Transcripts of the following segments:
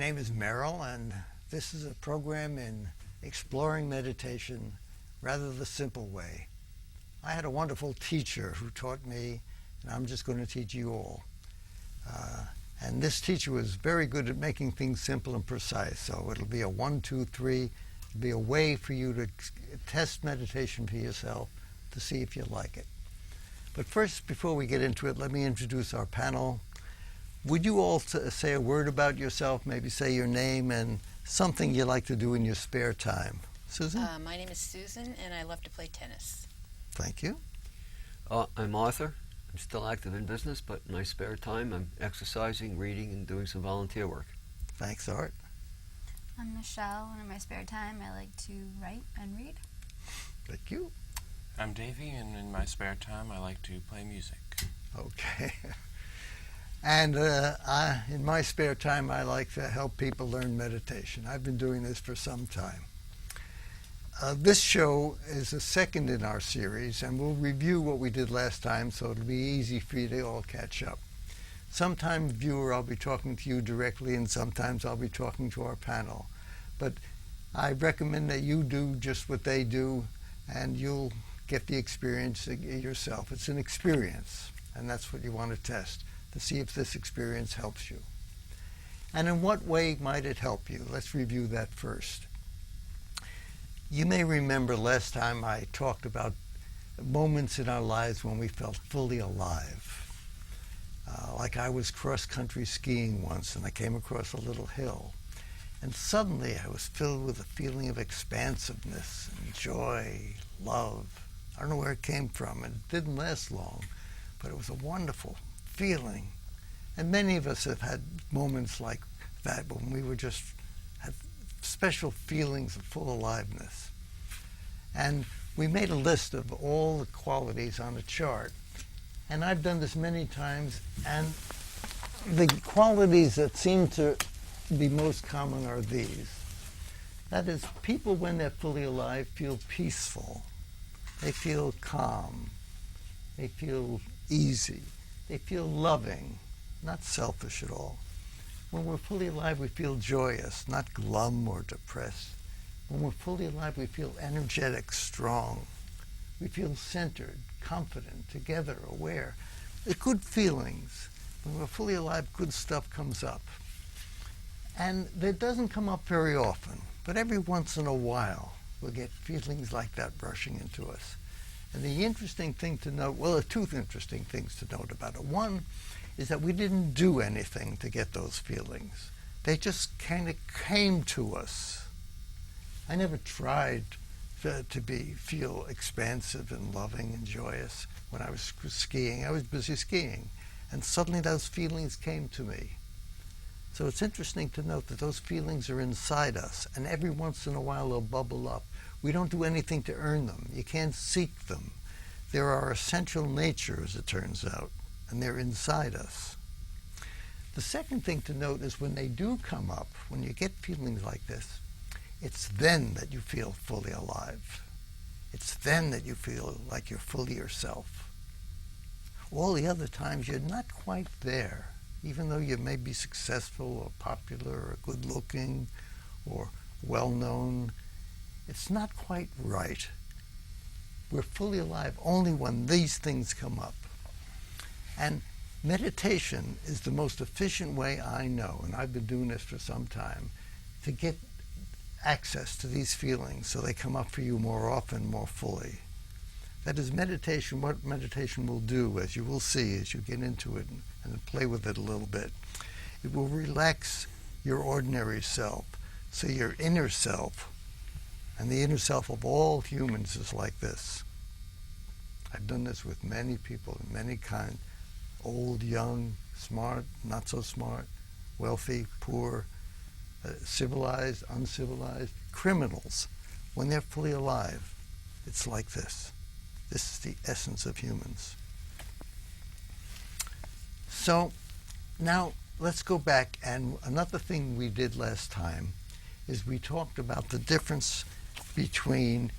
name is Merrill, and this is a program in exploring meditation rather the simple way. I had a wonderful teacher who taught me, and I'm just going to teach you all. And this teacher was very good at making things simple and precise. So it'll be a 1, 2, 3. It'll be a way for you to test meditation for yourself to see if you like it. But first, before we get into it, let me introduce our panel. Would you all say a word about yourself, maybe say your name and something you like to do in your spare time? Susan? My name is Susan, and I love to play tennis. Thank you. I'm Arthur. I'm still active in business, but in my spare time I'm exercising, reading, and doing some volunteer work. Thanks, Art. I'm Michelle, and in my spare time I like to write and read. Thank you. I'm Davey, and in my spare time I like to play music. Okay. And in my spare time, I like to help people learn meditation. I've been doing this for some time. This show is the second in our series, and we'll review what we did last time, so it'll be easy for you to all catch up. Sometimes, viewer, I'll be talking to you directly, and sometimes I'll be talking to our panel. But I recommend that you do just what they do, and you'll get the experience yourself. It's an experience, and that's what you want to test, to see if this experience helps you. And in what way might it help you? Let's review that first. You may remember last time I talked about moments in our lives when we felt fully alive. Like I was cross-country skiing once, and I came across a little hill. And suddenly I was filled with a feeling of expansiveness and joy, love. I don't know where it came from. It didn't last long, but it was a wonderful feeling. And many of us have had moments like that when we were just had special feelings of full aliveness. And we made a list of all the qualities on a chart. And I've done this many times, and the qualities that seem to be most common are these. That is, people when they're fully alive feel peaceful. They feel calm. They feel easy. They feel loving, not selfish at all. When we're fully alive, we feel joyous, not glum or depressed. When we're fully alive, we feel energetic, strong. We feel centered, confident, together, aware. They're good feelings. When we're fully alive, good stuff comes up. And it doesn't come up very often, but every once in a while, we'll get feelings like that rushing into us. And the interesting thing to note, well, there are two interesting things to note about it. One is that we didn't do anything to get those feelings. They just kind of came to us. I never tried to feel expansive and loving and joyous when I was skiing. I was busy skiing, and suddenly those feelings came to me. So it's interesting to note that those feelings are inside us, and every once in a while they'll bubble up. We don't do anything to earn them. You can't seek them. They're our essential nature, as it turns out, and they're inside us. The second thing to note is when they do come up, when you get feelings like this, it's then that you feel fully alive. It's then that you feel like you're fully yourself. All the other times you're not quite there, even though you may be successful or popular or good-looking or well-known. It's not quite right. We're fully alive only when these things come up. And meditation is the most efficient way I know, and I've been doing this for some time, to get access to these feelings so they come up for you more often, more fully. That is meditation, what meditation will do, as you will see as you get into it and play with it a little bit. It will relax your ordinary self, so your inner self, and the inner self of all humans is like this. I've done this with many people, many kinds, old, young, smart, not so smart, wealthy, poor, civilized, uncivilized, criminals. When they're fully alive, it's like this. This is the essence of humans. So now let's go back, and another thing we did last time is we talked about the difference between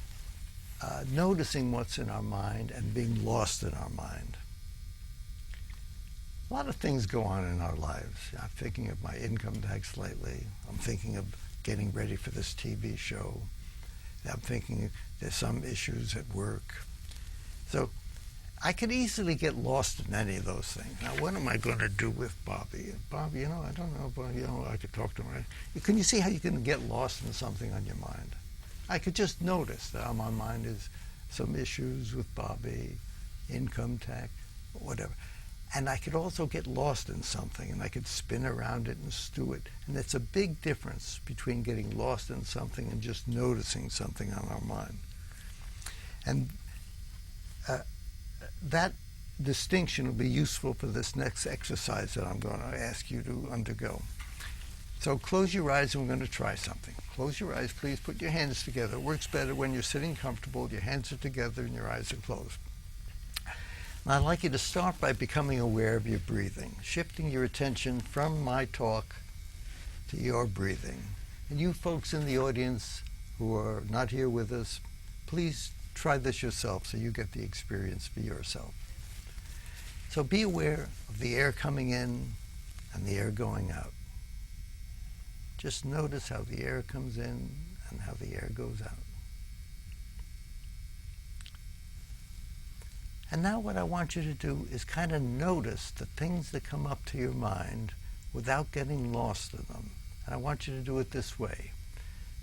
noticing what's in our mind and being lost in our mind. A lot of things go on in our lives. I'm thinking of my income tax lately. I'm thinking of getting ready for this TV show. I'm thinking there's some issues at work. So I could easily get lost in any of those things. Now, what am I going to do with Bobby? Bobby, I don't know, but, I could talk to him. Can you see how you can get lost in something on your mind? I could just notice that on my mind is some issues with Bobby, income tax, whatever. And I could also get lost in something, and I could spin around it and stew it. And it's a big difference between getting lost in something and just noticing something on our mind. And that distinction will be useful for this next exercise that I'm going to ask you to undergo. So close your eyes and we're going to try something. Close your eyes, please. Put your hands together. It works better when you're sitting comfortable. Your hands are together and your eyes are closed. Now, I'd like you to start by becoming aware of your breathing, shifting your attention from my talk to your breathing. And you folks in the audience who are not here with us, please try this yourself so you get the experience for yourself. So be aware of the air coming in and the air going out. Just notice how the air comes in and how the air goes out. And now what I want you to do is kind of notice the things that come up to your mind without getting lost in them. And I want you to do it this way.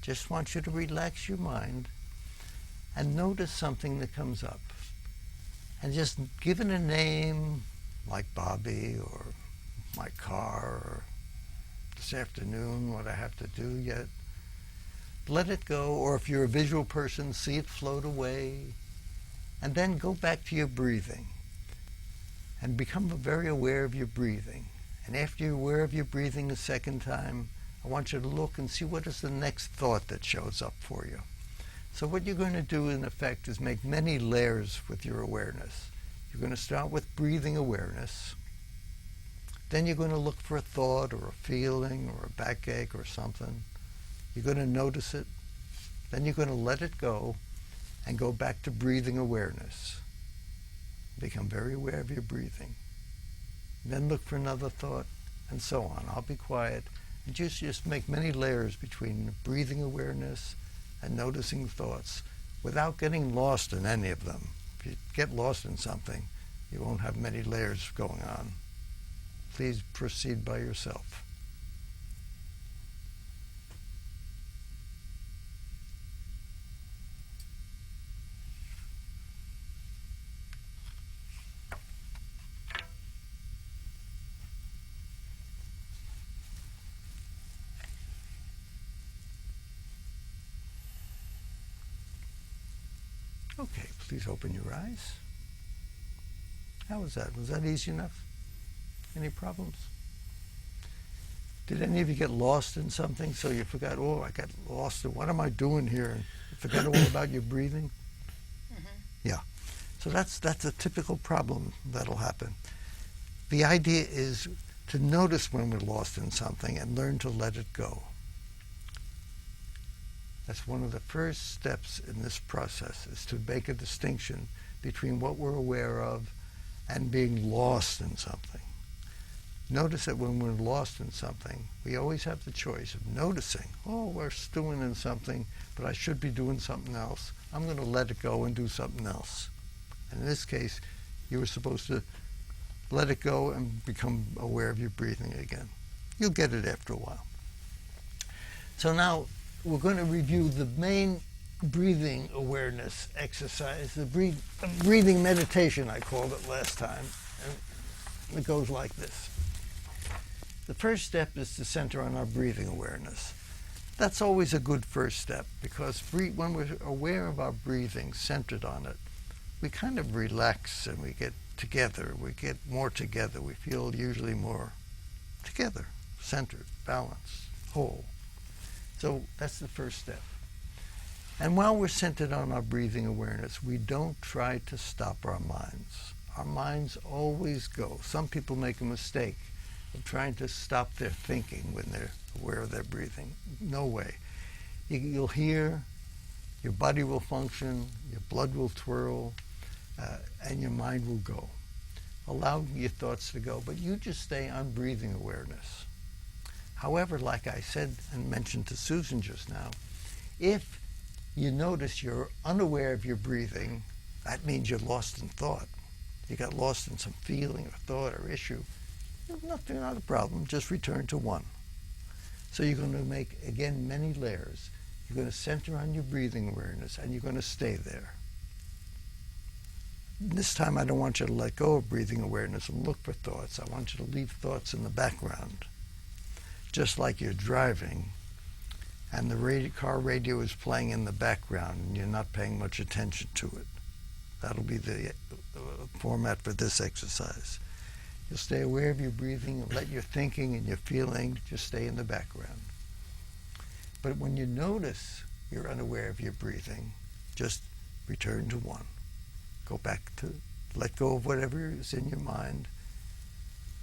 Just want you to relax your mind and notice something that comes up. And just give it a name, like Bobby, or my car, or this afternoon, what I have to do yet. Let it go, or if you're a visual person, see it float away. And then go back to your breathing and become very aware of your breathing. And after you're aware of your breathing the second time, I want you to look and see what is the next thought that shows up for you. So what you're going to do in effect is make many layers with your awareness. You're going to start with breathing awareness. Then you're going to look for a thought or a feeling or a backache or something. You're going to notice it. Then you're going to let it go and go back to breathing awareness. Become very aware of your breathing. Then look for another thought, and so on. I'll be quiet. And just make many layers between breathing awareness and noticing thoughts without getting lost in any of them. If you get lost in something, you won't have many layers going on. Please proceed by yourself. Okay, please open your eyes. How was that? Was that easy enough? Any problems? Did any of you get lost in something so you forgot, oh, I got lost in what am I doing here? And you forgot all about your breathing? Mm-hmm. Yeah. So that's a typical problem that'll happen. The idea is to notice when we're lost in something and learn to let it go. That's one of the first steps in this process, is to make a distinction between what we're aware of and being lost in something. Notice that when we're lost in something, we always have the choice of noticing, oh, we're stewing in something, but I should be doing something else. I'm going to let it go and do something else. And in this case, you were supposed to let it go and become aware of your breathing again. You'll get it after a while. So now, we're going to review the main breathing awareness exercise, the breathing meditation, I called it last time. And it goes like this. The first step is to center on our breathing awareness. That's always a good first step, because when we're aware of our breathing, centered on it, we kind of relax and we get together. We get more together. We feel usually more together, centered, balanced, whole. So that's the first step. And while we're centered on our breathing awareness, we don't try to stop our minds. Our minds always go. Some people make a mistake of trying to stop their thinking when they're aware of their breathing. No way. You'll hear, your body will function, your blood will twirl, and your mind will go. allow your thoughts to go, but you just stay on breathing awareness. However, like I said and mentioned to Susan just now, if you notice you're unaware of your breathing, that means you're lost in thought. You got lost in some feeling or thought or issue. Nothing, not a problem. Just return to one. So you're going to make, again, many layers. You're going to center on your breathing awareness, and you're going to stay there. This time I don't want you to let go of breathing awareness and look for thoughts. I want you to leave thoughts in the background. Just like you're driving and the car radio is playing in the background and you're not paying much attention to it. That'll be the format for this exercise. You'll stay aware of your breathing and let your thinking and your feeling just stay in the background. But when you notice you're unaware of your breathing, just return to one. Go back to, let go of whatever is in your mind.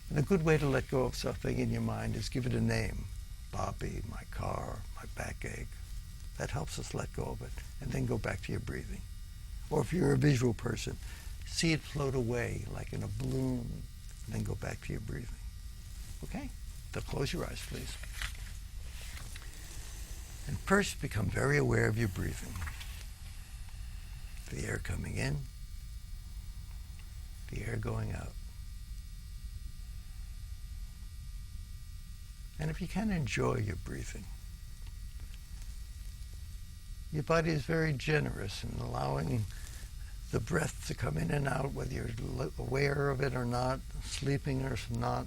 And a good way to let go of something in your mind is give it a name. Bobby, my car, my backache. That helps us let go of it. And then go back to your breathing. Or if you're a visual person, see it float away like in a balloon, and then go back to your breathing. Okay? So close your eyes, please. And first become very aware of your breathing. The air coming in, the air going out. And if you can, enjoy your breathing. Your body is very generous in allowing the breath to come in and out, whether you're aware of it or not, sleeping or not.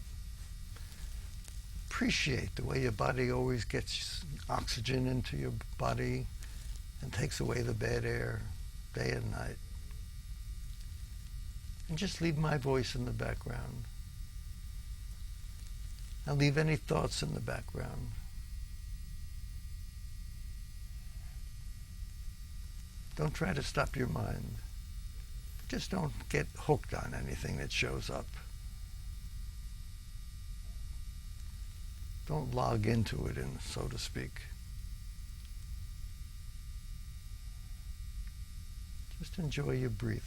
Appreciate the way your body always gets oxygen into your body and takes away the bad air day and night. And just leave my voice in the background. And leave any thoughts in the background. Don't try to stop your mind. Just don't get hooked on anything that shows up. Don't log into it, so to speak. Just enjoy your breathing.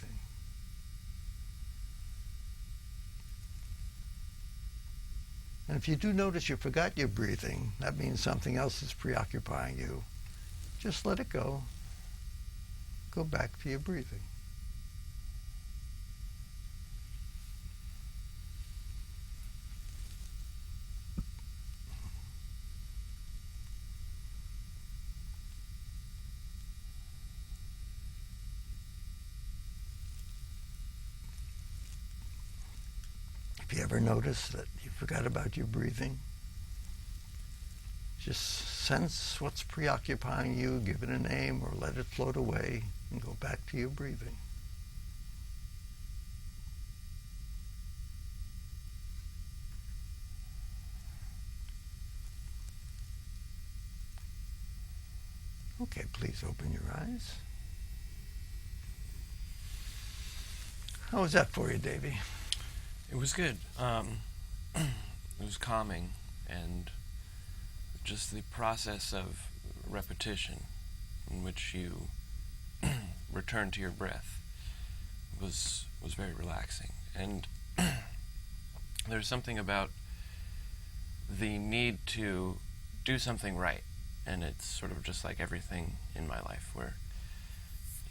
And if you do notice you forgot your breathing, that means something else is preoccupying you. Just let it go. Go back to your breathing. If you ever notice that you forgot about your breathing, just sense what's preoccupying you, give it a name, or let it float away, and go back to your breathing. Okay, please open your eyes. How was that for you, Davey? It was good. It was calming, and just the process of repetition in which you return to your breath was very relaxing. And there's something about the need to do something right, and it's sort of just like everything in my life where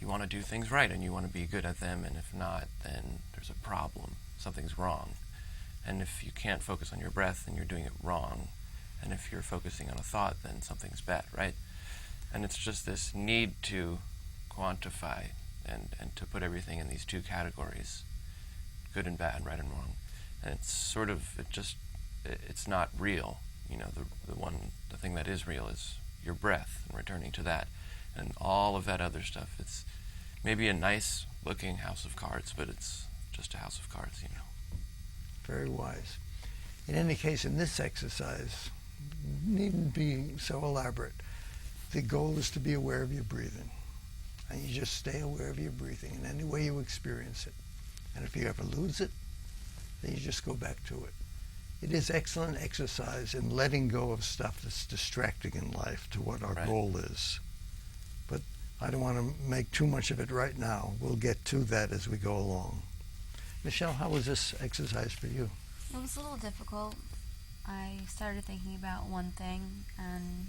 you want to do things right and you want to be good at them, and if not, then there's a problem. Something's wrong. And if you can't focus on your breath, then you're doing it wrong. And if you're focusing on a thought, then something's bad, right? And it's just this need to quantify and to put everything in these two categories, good and bad, right and wrong. And it's sort of, it's not real. You know, the thing that is real is your breath and returning to that. And all of that other stuff, it's maybe a nice looking house of cards, but it's just a house of cards, you know. Very wise. In any case, in this exercise, needn't be so elaborate. The goal is to be aware of your breathing. And you just stay aware of your breathing in any way you experience it. And if you ever lose it, then you just go back to it. It is excellent exercise in letting go of stuff that's distracting in life to what our goal is. But I don't want to make too much of it right now. We'll get to that as we go along. Michelle, how was this exercise for you? It was a little difficult. I started thinking about one thing, and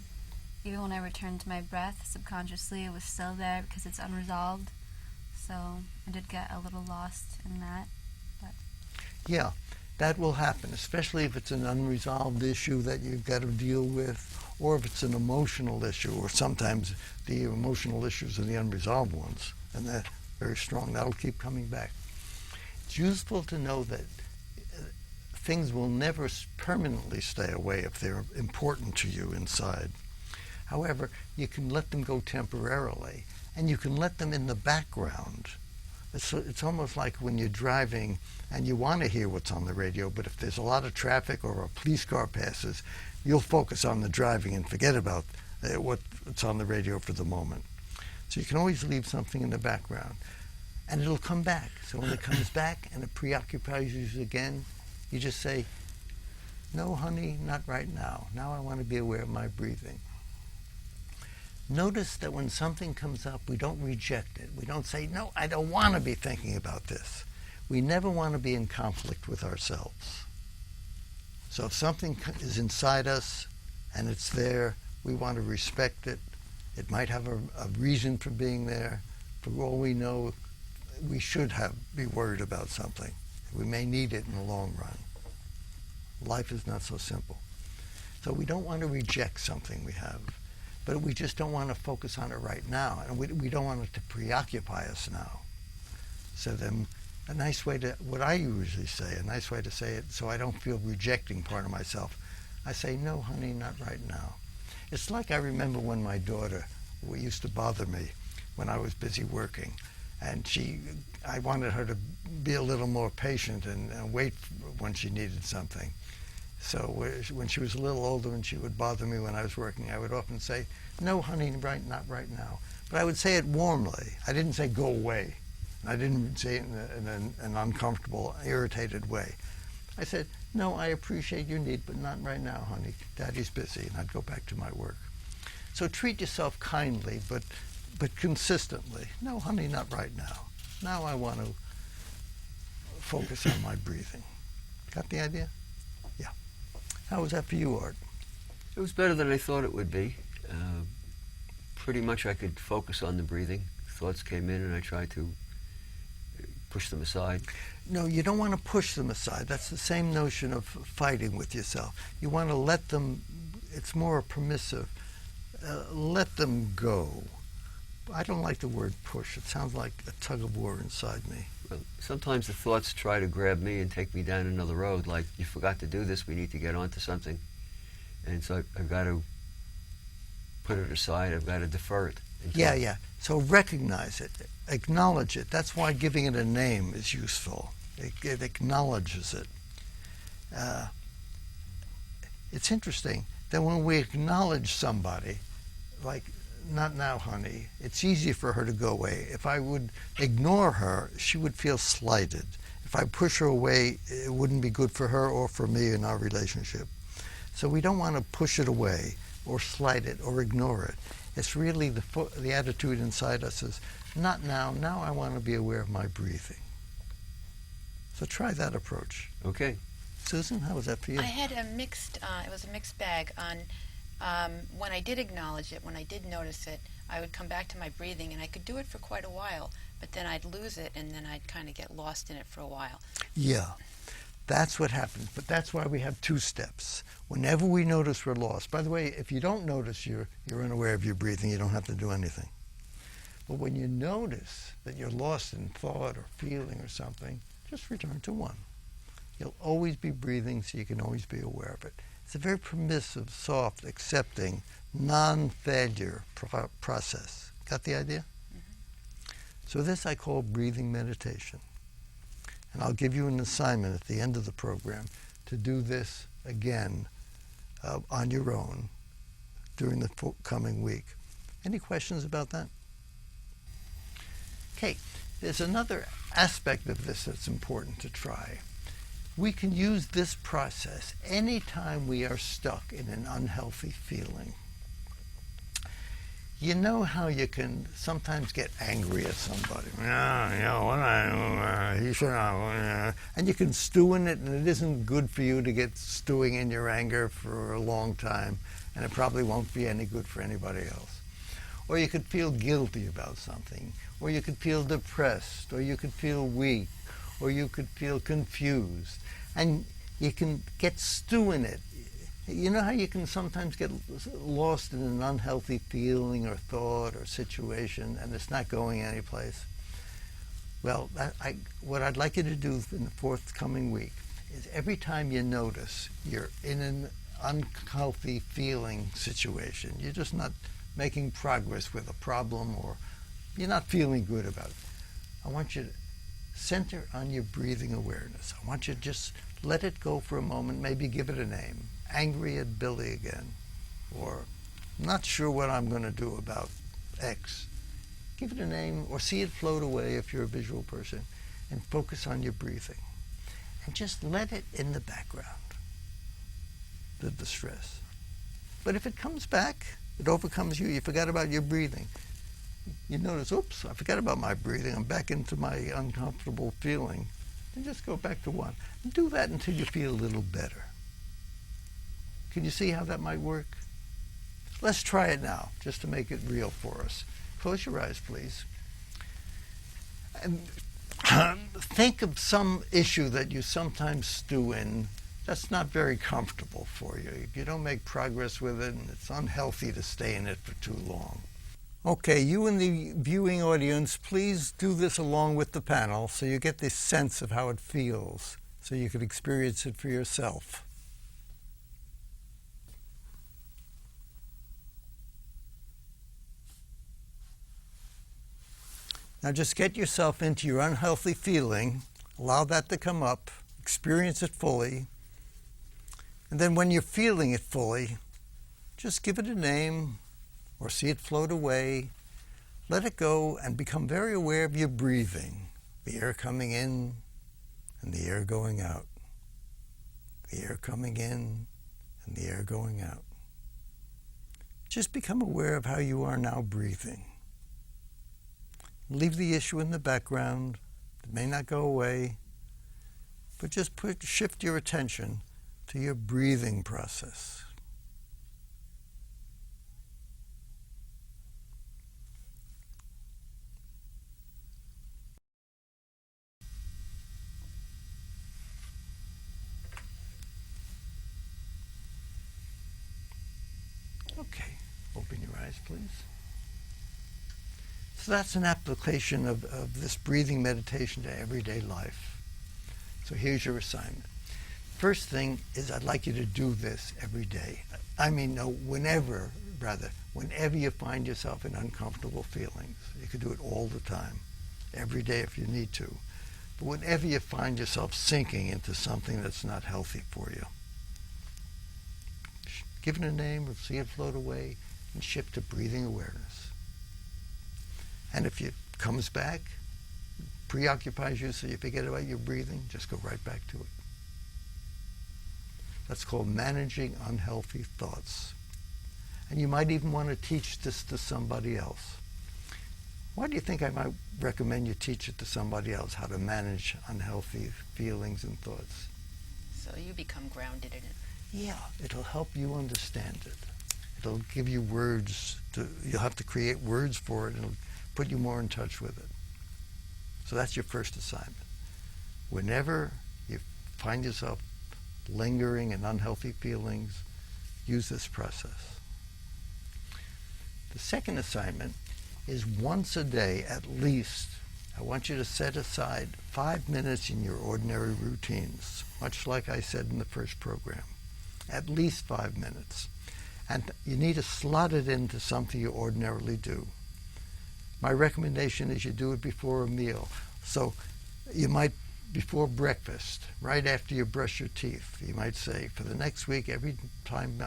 even when I returned to my breath, subconsciously it was still there because it's unresolved. So I did get a little lost in that. But Yeah, that will happen, especially if it's an unresolved issue that you've got to deal with, or if it's an emotional issue, or sometimes the emotional issues are the unresolved ones, and they're very strong. That'll keep coming back. It's useful to know that things will never permanently stay away if they're important to you inside. However, you can let them go temporarily, and you can let them in the background. It's almost like when you're driving and you want to hear what's on the radio, but if there's a lot of traffic or a police car passes, you'll focus on the driving and forget about what's on the radio for the moment. So you can always leave something in the background, and it'll come back. So when it comes back and it preoccupies you again, you just say, "No, honey, not right now. Now I want to be aware of my breathing." Notice that when something comes up, we don't reject it. We don't say, "No, I don't want to be thinking about this." We never want to be in conflict with ourselves. So if something is inside us and it's there, we want to respect it. It might have a reason for being there. For all we know, we should be worried about something. We may need it in the long run. Life is not so simple. So we don't want to reject something we have, but we just don't want to focus on it right now, and we don't want it to preoccupy us now. So then a nice way to, what I usually say, a nice way to say it so I don't feel rejecting part of myself, I say, "No, honey, not right now." It's like I remember when my daughter used to bother me when I was busy working, and I wanted her to be a little more patient and wait when she needed something. So when she was a little older and she would bother me when I was working, I would often say, "No, honey, not right now." But I would say it warmly. I didn't say "go away." I didn't say it in an uncomfortable, irritated way. I said, "No, I appreciate your need, but not right now, honey. Daddy's busy," and I'd go back to my work. So treat yourself kindly, but consistently. "No, honey, not right now. Now I want to focus on my breathing." Got the idea? Yeah. How was that for you, Art? It was better than I thought it would be. Pretty much I could focus on the breathing. Thoughts came in and I tried to push them aside. No, you don't want to push them aside. That's the same notion of fighting with yourself. You want to let them, it's more permissive. Let them go. I don't like the word push. It sounds like a tug of war inside me. Well, sometimes the thoughts try to grab me and take me down another road, like, "You forgot to do this, we need to get on to something." And so I've got to put it aside, I've got to defer it. Yeah. So recognize it, acknowledge it. That's why giving it a name is useful. It acknowledges it. It's interesting that when we acknowledge somebody, like, "Not now, honey," it's easy for her to go away. If I would ignore her, she would feel slighted. If I push her away, it wouldn't be good for her or for me in our relationship. So we don't want to push it away or slight it or ignore it. It's really the attitude inside us is, "Not now. Now I want to be aware of my breathing." So try that approach. Okay. Susan, how was that for you? I had it was a mixed bag on when I did acknowledge it, when I did notice it, I would come back to my breathing, and I could do it for quite a while, but then I'd lose it, and then I'd kind of get lost in it for a while. Yeah, that's what happens. But that's why we have two steps. Whenever we notice we're lost, by the way, if you don't notice you're unaware of your breathing, you don't have to do anything. But when you notice that you're lost in thought or feeling or something, just return to one. You'll always be breathing, so you can always be aware of it. It's a very permissive, soft, accepting, non-failure process. Got the idea? Mm-hmm. So this I call breathing meditation. And I'll give you an assignment at the end of the program to do this again on your own during the coming week. Any questions about that? Okay, there's another aspect of this that's important to try. We can use this process anytime we are stuck in an unhealthy feeling. You know how you can sometimes get angry at somebody. You should not. And you can stew in it, and it isn't good for you to get stewing in your anger for a long time, and it probably won't be any good for anybody else. Or you could feel guilty about something, or you could feel depressed, or you could feel weak, or you could feel confused. And you can get stew in it. You know how you can sometimes get lost in an unhealthy feeling or thought or situation, and it's not going anyplace? Well, what I'd like you to do in the forthcoming week is every time you notice you're in an unhealthy feeling situation, you're just not making progress with a problem, or you're not feeling good about it, I want you to center on your breathing awareness. I want you to just let it go for a moment, maybe give it a name. Angry at Billy again, or not sure what I'm going to do about X. Give it a name, or see it float away if you're a visual person, and focus on your breathing. And just let it in the background, the distress. But if it comes back, it overcomes you, you forgot about your breathing. You notice, oops, I forgot about my breathing, I'm back into my uncomfortable feeling. And just go back to one. And do that until you feel a little better. Can you see how that might work? Let's try it now, just to make it real for us. Close your eyes, please. And think of some issue that you sometimes stew in that's not very comfortable for you. You don't make progress with it, and it's unhealthy to stay in it for too long. Okay, you in the viewing audience, please do this along with the panel so you get this sense of how it feels, so you can experience it for yourself. Now just get yourself into your unhealthy feeling, allow that to come up, experience it fully, and then when you're feeling it fully, just give it a name or see it float away. Let it go and become very aware of your breathing, the air coming in and the air going out, the air coming in and the air going out. Just become aware of how you are now breathing. Leave the issue in the background. It may not go away, but just shift your attention to your breathing process. Okay, open your eyes, please. So that's an application of this breathing meditation to everyday life. So here's your assignment. First thing is I'd like you to do this every day. Whenever you find yourself in uncomfortable feelings. You could do it all the time, every day if you need to. But whenever you find yourself sinking into something that's not healthy for you, give it a name or see it float away and shift to breathing awareness. And if it comes back, preoccupies you so you forget about your breathing, just go right back to it. That's called managing unhealthy thoughts. And you might even want to teach this to somebody else. Why do you think I might recommend you teach it to somebody else, how to manage unhealthy feelings and thoughts? So you become grounded in it. Yeah, it'll help you understand it. It'll give you words. You'll have to create words for it, and it'll put you more in touch with it. So that's your first assignment. Whenever you find yourself lingering in unhealthy feelings, use this process. The second assignment is once a day at least, I want you to set aside 5 minutes in your ordinary routines, much like I said in the first program. At least 5 minutes. And you need to slot it into something you ordinarily do. My recommendation is you do it before a meal. So you might, before breakfast, right after you brush your teeth, you might say, for the next week, every time,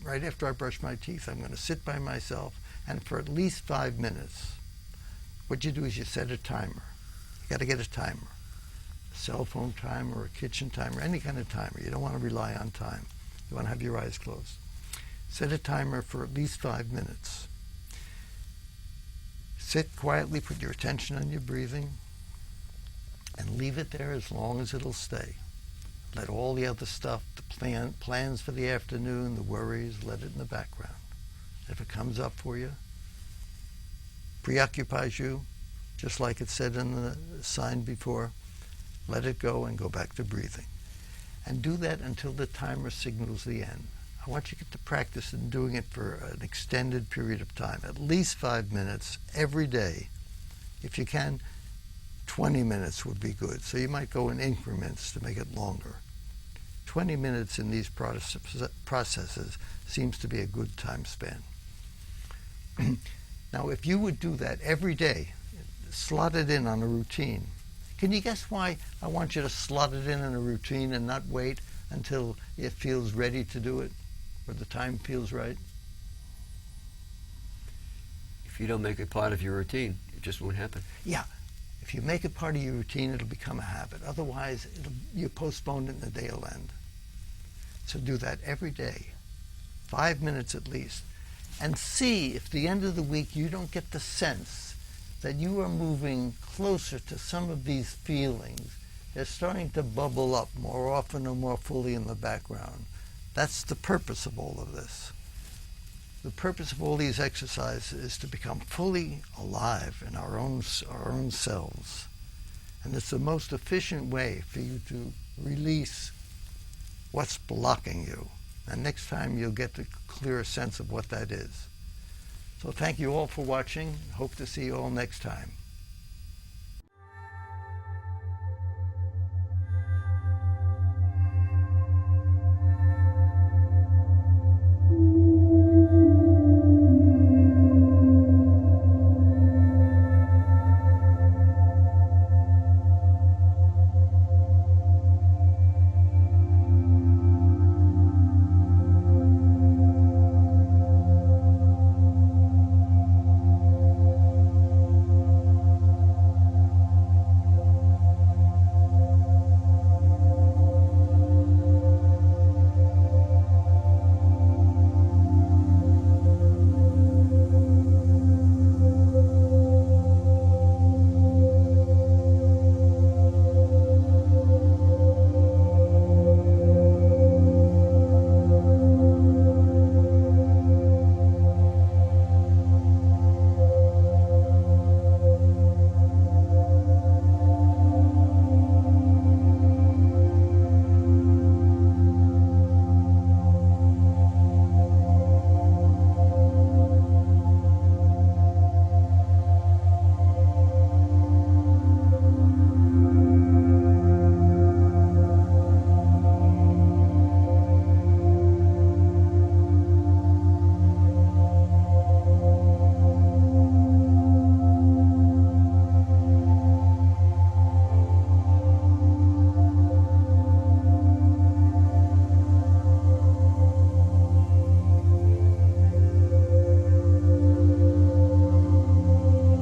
right after I brush my teeth, I'm going to sit by myself, and for at least 5 minutes, what you do is you set a timer. You got to get a timer. A cell phone timer or a kitchen timer, any kind of timer. You don't want to rely on time. You want to have your eyes closed. Set a timer for at least 5 minutes. Sit quietly, put your attention on your breathing, and leave it there as long as it'll stay. Let all the other stuff, the plans for the afternoon, the worries, let it in the background. If it comes up for you, preoccupies you, just like it said in the sign before, let it go and go back to breathing. And do that until the timer signals the end. I want you to get to practice in doing it for an extended period of time, at least 5 minutes every day. If you can, 20 minutes would be good. So you might go in increments to make it longer. 20 minutes in these processes seems to be a good time span. Now, if you would do that every day, slot it in on a routine. Can you guess why I want you to slot it in a routine and not wait until it feels ready to do it, or the time feels right? If you don't make it part of your routine, it just won't happen. Yeah. If you make it part of your routine, it'll become a habit. Otherwise, you postpone it and the day will end. So do that every day, 5 minutes at least, and see if at the end of the week you don't get the sense that you are moving closer to some of these feelings. They're starting to bubble up more often or more fully in the background. That's the purpose of all of this. The purpose of all these exercises is to become fully alive in our own selves. And it's the most efficient way for you to release what's blocking you. And next time you'll get a clearer sense of what that is. So thank you all for watching. Hope to see you all next time.